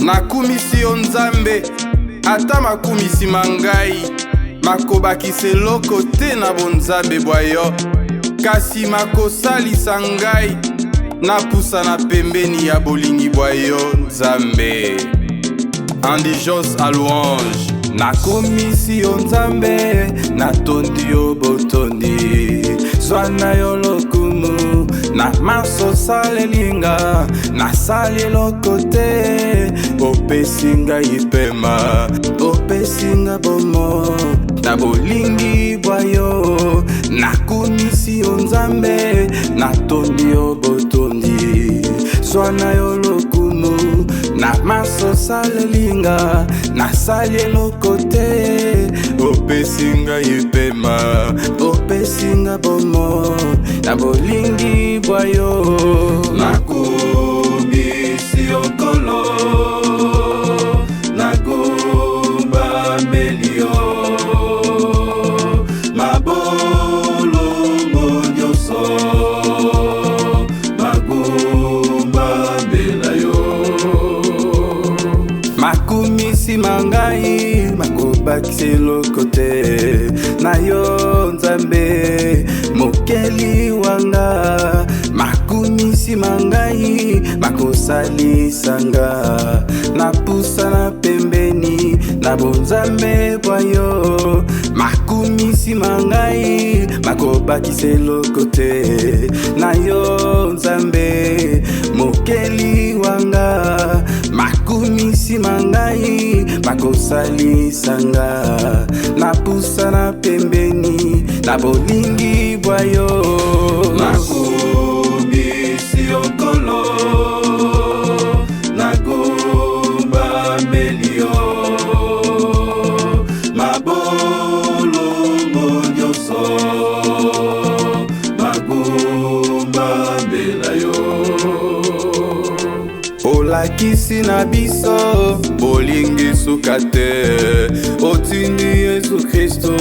nakumisi yo Nzambe ata makumisi mangai makobakisa eloko te na bonzambe bwa yo kasi makosalisa ngai napusa na pembeni ya bolingi bwa yo Nzambe. Indigence à louange. Nakomisi yo Nzambe natondi yo botondi zwana yo lokumu na maso salelinga nasali eloko te opesi ngai pema opesi nga bomo na bolingi bwa yo nakomisi yo Nzambe natondi yo botondi zwana yo lokumu na maso salelinga nasali eloko te opesi ngai pema opesi nga bomo na bolingi bwa yo nakomisi yo Nkolo nakombambeli yo mabolongo nyonso makombambela yo makumisi mangai makobakisa eloko te na yo Nzambe mokeli wanga makumisi mangai makosalisanga napusa na pembeni na bonzambe bwa yo makumisi mangai makobakisa eloko te na yo Nzambe mokeli wanga makumisi mangai makosalisanga napusa na pembeni na bolingi bwa yo nakomisi yo Nkolo nakombambeli yo mabolongo nyonso makombambela yo olakisi na biso bolingi suka te otindi Yesu Kristo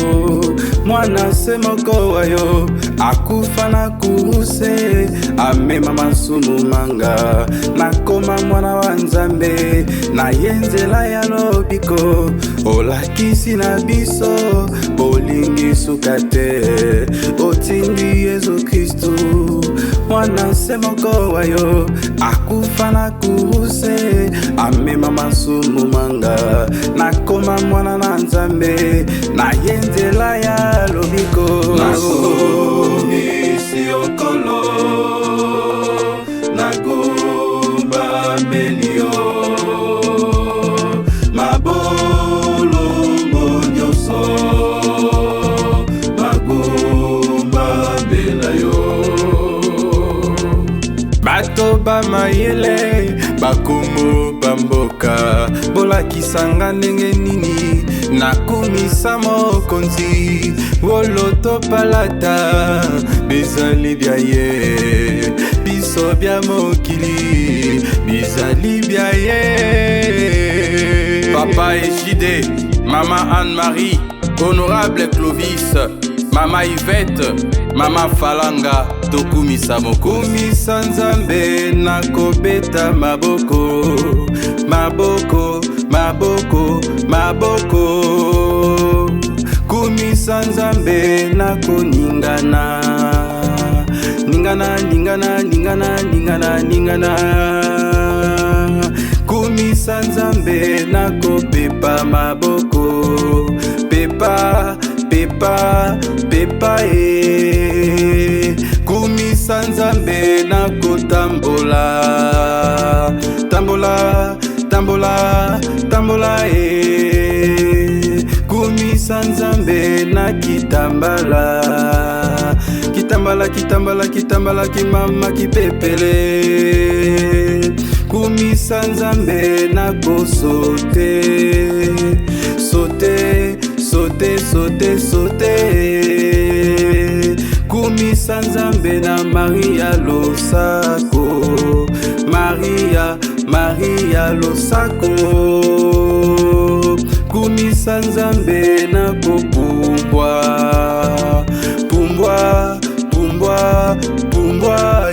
mwana se moko wa yo akufa na kuruse amema masumu manga nakoma mwana wa Nzambe na yenzela ya lobiko olakisi na biso bolingi suka te otindi Yesu Kristo mwana se moko wa yo akufa na kuruse amema masumu manga nakoma mwana na Nzambe na yenzela ya lobiko nakomisi yo Nkolo nakombambeli yo mabolongo nyonso makombambela yo bato bamayele bakumu bamboka bolakisanga ndenge nini nakumisa mokonzi woloto palata bizali bya ye biso bya mokili bizali bya ye Papa Ejide, Maman Anne-Marie, Honorable Clovis, Mama Yvette, Mama Falanga, tokumisa mokumisa Nzambe nakobeta maboko maboko maboko maboko kumisa Nzambe nakoningana ningana ningana ningana ningana ningana kumisa Nzambe nakopepa maboko pepa pepa pepa kumisa Nzambe nakotambola tambola tambola tambola kumisa Nzambe nakitambala kitambala kitambala kitambala kimama kipepele kumisa Nzambe nakosote sote sote sote sote kumisa Nzambe na Maria Losako Maria Maria Losako kumisa Nzambe na kopumbwa pumbwa pumbwa pumbwa